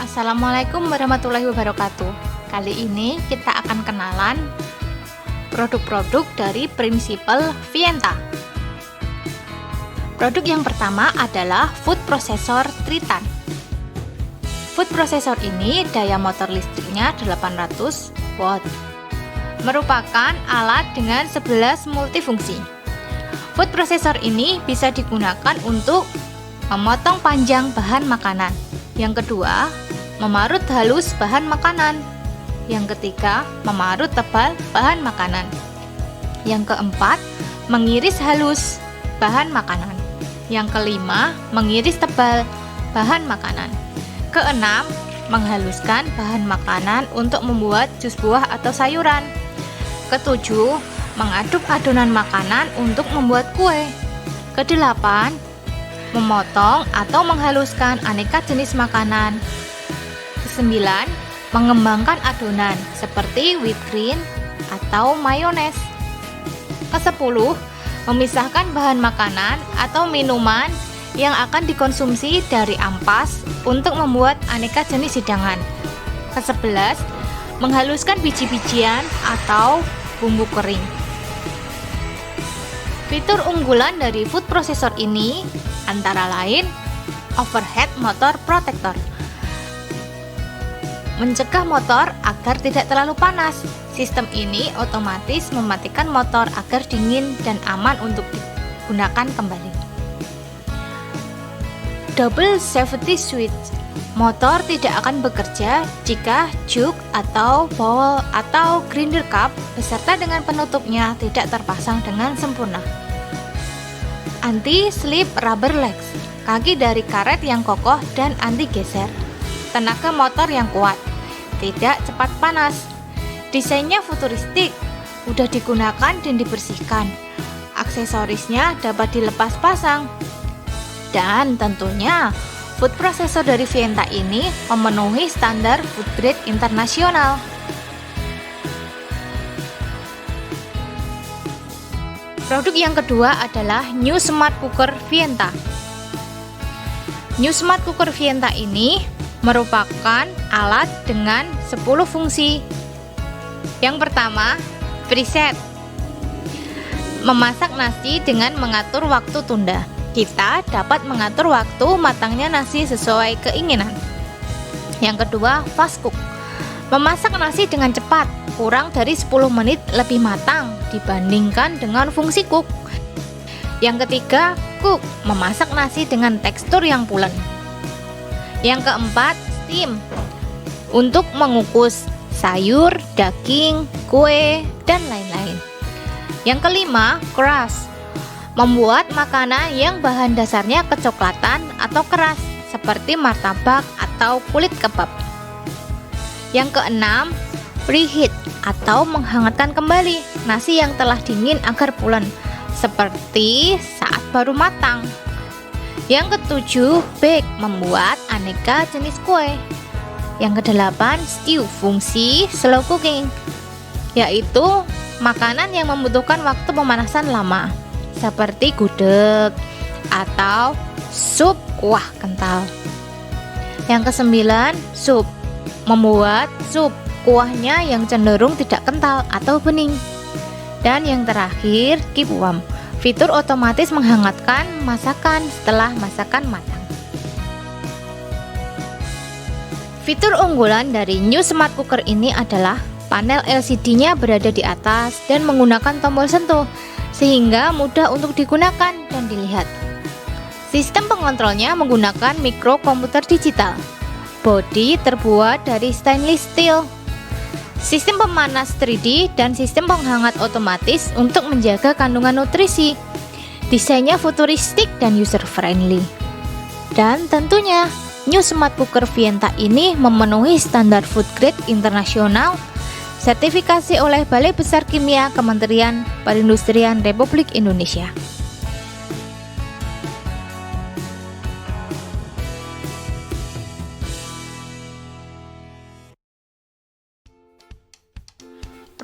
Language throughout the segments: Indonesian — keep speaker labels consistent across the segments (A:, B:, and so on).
A: Assalamualaikum warahmatullahi wabarakatuh. Kali ini kita akan kenalan produk-produk dari Principal Vienta. Produk yang pertama adalah food processor Tritan. Food processor ini daya motor listriknya 800 watt. Merupakan alat dengan 11 multifungsi. Food processor ini bisa digunakan untuk memotong panjang bahan makanan. Yang kedua, memarut halus bahan makanan. Yang ketiga, memarut tebal bahan makanan. Yang keempat, mengiris halus bahan makanan. Yang kelima, mengiris tebal bahan makanan. Keenam, menghaluskan bahan makanan untuk membuat jus buah atau sayuran. Ketujuh, mengaduk adonan makanan untuk membuat kue. Kedelapan, memotong atau menghaluskan aneka jenis makanan. Kesembilan, mengembangkan adonan seperti whipped cream atau mayones. Kesepuluh, memisahkan bahan makanan atau minuman yang akan dikonsumsi dari ampas untuk membuat aneka jenis hidangan. Kesebelas, menghaluskan biji-bijian atau bumbu kering. Fitur unggulan dari food processor ini antara lain overhead motor protector, mencegah motor agar tidak terlalu panas. Sistem ini otomatis mematikan motor agar dingin dan aman untuk digunakan kembali. Double safety switch, motor tidak akan bekerja jika jug atau bowl atau grinder cup beserta dengan penutupnya tidak terpasang dengan sempurna. Anti-slip rubber legs, kaki dari karet yang kokoh dan anti geser. Tenaga motor yang kuat, tidak cepat panas. Desainnya futuristik, mudah digunakan dan dibersihkan. Aksesorisnya dapat dilepas pasang. Dan tentunya, food processor dari Vienta ini memenuhi standar food grade internasional. Produk yang kedua adalah New Smart Cooker Vienta. New Smart Cooker Vienta ini merupakan alat dengan 10 fungsi. Yang pertama, preset. Memasak nasi dengan mengatur waktu tunda. Kita dapat mengatur waktu matangnya nasi sesuai keinginan. Yang kedua, fast cook. Memasak nasi dengan cepat, kurang dari 10 menit lebih matang dibandingkan dengan fungsi cook. Yang ketiga, cook. Memasak nasi dengan tekstur yang pulen. Yang keempat, steam. Untuk mengukus sayur, daging, kue, dan lain-lain. Yang kelima, crush. Membuat makanan yang bahan dasarnya kecoklatan atau keras seperti martabak atau kulit kebab. Yang keenam, preheat atau menghangatkan kembali nasi yang telah dingin agar pulen seperti saat baru matang. Yang ketujuh, bake, membuat aneka jenis kue. Yang kedelapan, stew, fungsi slow cooking, yaitu makanan yang membutuhkan waktu pemanasan lama seperti gudeg atau sup kuah kental. Yang kesembilan, sup, membuat sup kuahnya yang cenderung tidak kental atau bening. Dan yang terakhir, keep warm, fitur otomatis menghangatkan masakan setelah masakan matang. Fitur unggulan dari New Smart Cooker ini adalah panel LCD-nya berada di atas dan menggunakan tombol sentuh sehingga mudah untuk digunakan dan dilihat. Sistem pengontrolnya menggunakan mikrokomputer digital. Bodi terbuat dari stainless steel. Sistem pemanas 3D dan sistem penghangat otomatis untuk menjaga kandungan nutrisi. Desainnya futuristik dan user friendly. Dan tentunya New Smart Cooker Vienta ini memenuhi standar food grade internasional, sertifikasi oleh Balai Besar Kimia Kementerian Perindustrian Republik Indonesia.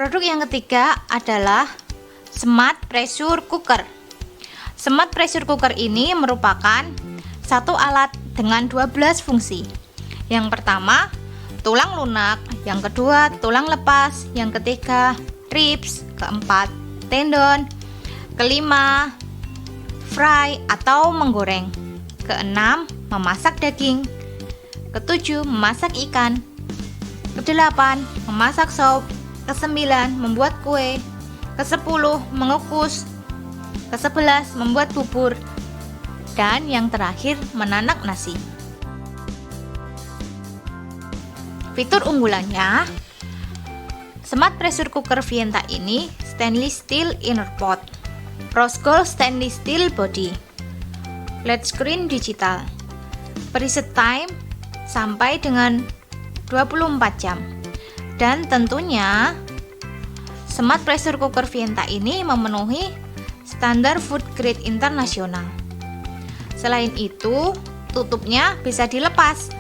A: Produk yang ketiga adalah Smart Pressure Cooker. Smart Pressure Cooker ini merupakan satu alat dengan 12 fungsi. Yang pertama, tulang lunak. Yang kedua, tulang lepas. Yang ketiga, ribs. Keempat, tendon. Kelima, fry atau menggoreng. Keenam, memasak daging. Ketujuh, memasak ikan. Kedelapan, memasak sop. Kesembilan, membuat kue. Kesepuluh, mengukus. Kesebelas, membuat bubur. Dan yang terakhir, menanak nasi. Fitur unggulannya, Smart Pressure Cooker Vienta ini stainless steel inner pot, rose gold stainless steel body, LED screen digital, preset time sampai dengan 24 jam. Dan tentunya Smart Pressure Cooker Vienta ini memenuhi standar food grade internasional. Selain itu, tutupnya bisa dilepas.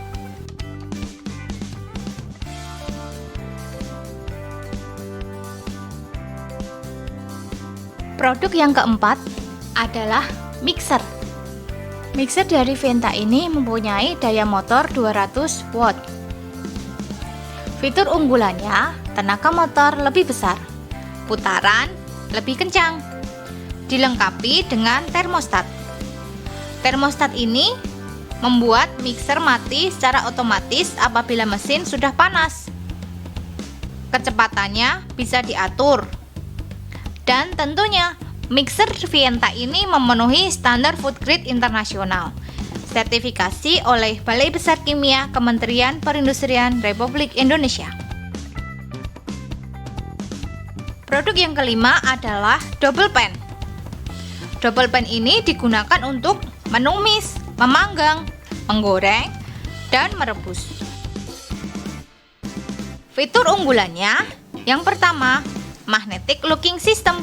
A: Produk yang keempat adalah mixer. Mixer dari Vienta ini mempunyai daya motor 200 watt. Fitur unggulannya, tenaga motor lebih besar, putaran lebih kencang, dilengkapi dengan termostat. Termostat ini membuat mixer mati secara otomatis apabila mesin sudah panas. Kecepatannya bisa diatur. Dan tentunya mixer Vienta ini memenuhi standar food grade internasional, sertifikasi oleh Balai Besar Kimia Kementerian Perindustrian Republik Indonesia. Produk yang kelima adalah double pan. Double pan ini digunakan untuk menumis, memanggang, menggoreng, dan merebus. Fitur unggulannya, yang pertama, magnetic locking system.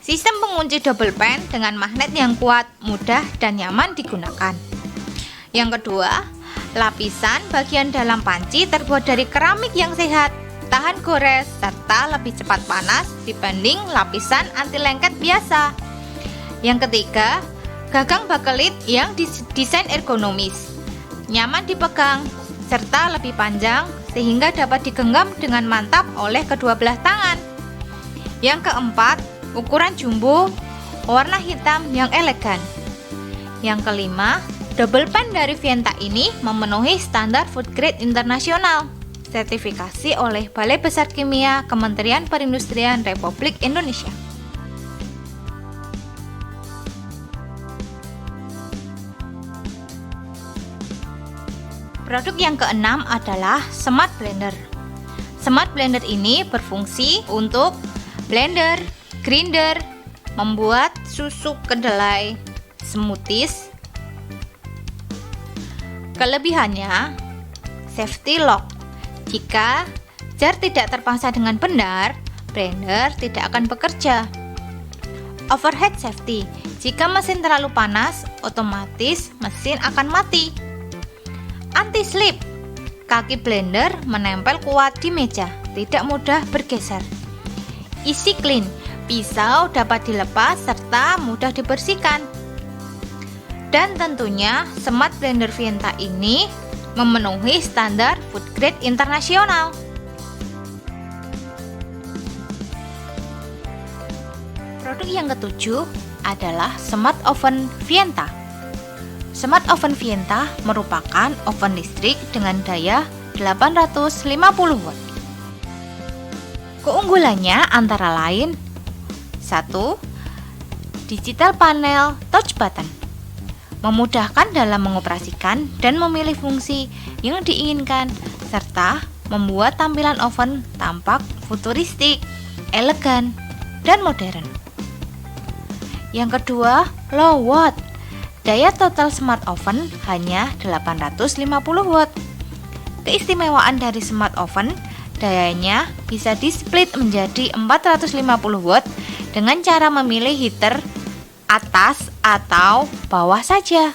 A: Sistem pengunci double pan dengan magnet yang kuat, mudah, dan nyaman digunakan. Yang kedua, lapisan bagian dalam panci terbuat dari keramik yang sehat, tahan gores, serta lebih cepat panas dibanding lapisan anti lengket biasa. Yang ketiga, gagang bakelit yang didesain ergonomis, nyaman dipegang, serta lebih panjang sehingga dapat digenggam dengan mantap oleh kedua belah tangan. Yang keempat, ukuran jumbo, warna hitam yang elegan. Yang kelima, double pan dari Vienta ini memenuhi standar food grade internasional, sertifikasi oleh Balai Besar Kimia Kementerian Perindustrian Republik Indonesia. Produk yang keenam adalah Smart Blender. Smart Blender ini berfungsi untuk blender, grinder, membuat susu kedelai, smoothies. Kelebihannya, safety lock. Jika jar tidak terpasang dengan benar, blender tidak akan bekerja. Overhead safety. Jika mesin terlalu panas, otomatis mesin akan mati. Anti-slip. Kaki blender menempel kuat di meja, tidak mudah bergeser. Easy clean. Pisau dapat dilepas serta mudah dibersihkan. Dan tentunya Smart Blender Vienta ini memenuhi standar food grade internasional. Produk yang ketujuh adalah Smart Oven Vienta. Smart Oven Vienta merupakan oven listrik dengan daya 850 watt. Keunggulannya antara lain: 1. Digital panel touch button, memudahkan dalam mengoperasikan dan memilih fungsi yang diinginkan, serta membuat tampilan oven tampak futuristik, elegan, dan modern. Yang kedua, low watt. Daya total smart oven hanya 850 watt. Keistimewaan dari smart oven, dayanya bisa di-split menjadi 450 watt dengan cara memilih heater atas atau bawah saja.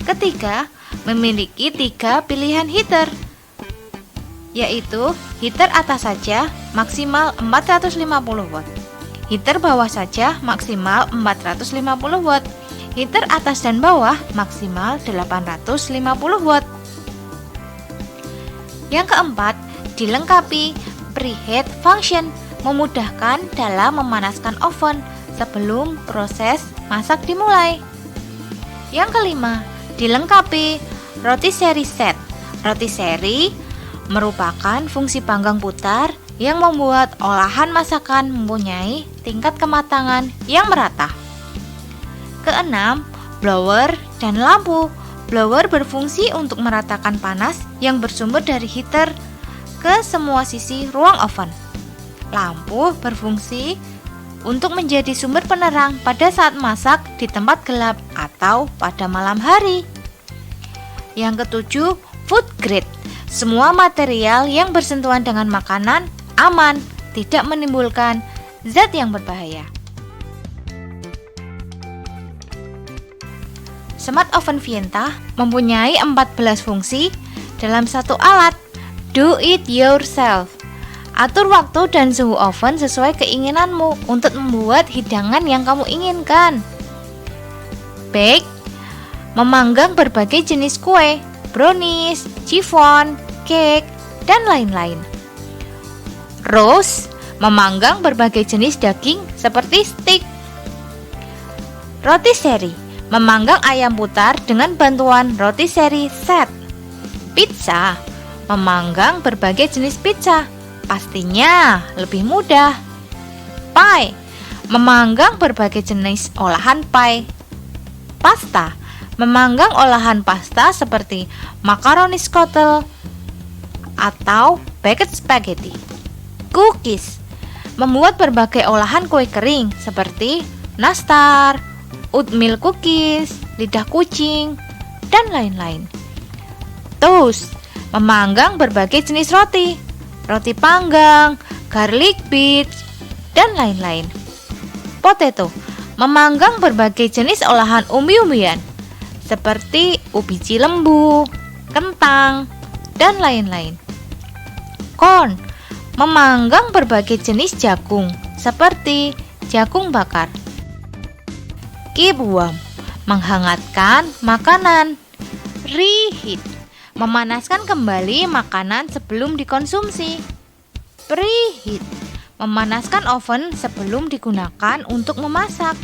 A: Ketiga, memiliki 3 pilihan heater, yaitu heater atas saja maksimal 450 watt, heater bawah saja maksimal 450 watt, heater atas dan bawah maksimal 850 watt. Yang keempat, dilengkapi preheat function, memudahkan dalam memanaskan oven sebelum proses masak dimulai. Yang kelima, dilengkapi rotisserie set. Rotisserie merupakan fungsi panggang putar yang membuat olahan masakan mempunyai tingkat kematangan yang merata. Keenam, blower dan lampu. Blower berfungsi untuk meratakan panas yang bersumber dari heater ke semua sisi ruang oven. Lampu berfungsi untuk menjadi sumber penerang pada saat masak di tempat gelap atau pada malam hari. Yang ketujuh, food grade. Semua material yang bersentuhan dengan makanan aman, tidak menimbulkan zat yang berbahaya. Smart Oven Vienta mempunyai 14 fungsi dalam satu alat. Do it yourself. Atur waktu dan suhu oven sesuai keinginanmu untuk membuat hidangan yang kamu inginkan. Bake, memanggang berbagai jenis kue, brownies, chiffon, cake, dan lain-lain. Roast, memanggang berbagai jenis daging seperti steak. Rotisserie, memanggang ayam putar dengan bantuan rotisserie set. Pizza, memanggang berbagai jenis pizza, pastinya lebih mudah. Pie, memanggang berbagai jenis olahan pie. Pasta, memanggang olahan pasta seperti macaroni scottle atau baked spaghetti. Cookies, membuat berbagai olahan kue kering seperti nastar, oatmeal cookies, lidah kucing, dan lain-lain. Toast, memanggang berbagai jenis roti, roti panggang, garlic bits, dan lain-lain. Potato, memanggang berbagai jenis olahan umbi-umbian seperti ubi cilembu, kentang, dan lain-lain. Corn, memanggang berbagai jenis jagung seperti jagung bakar. Keep warm, menghangatkan makanan. Reheat, memanaskan kembali makanan sebelum dikonsumsi. Preheat, memanaskan oven sebelum digunakan untuk memasak.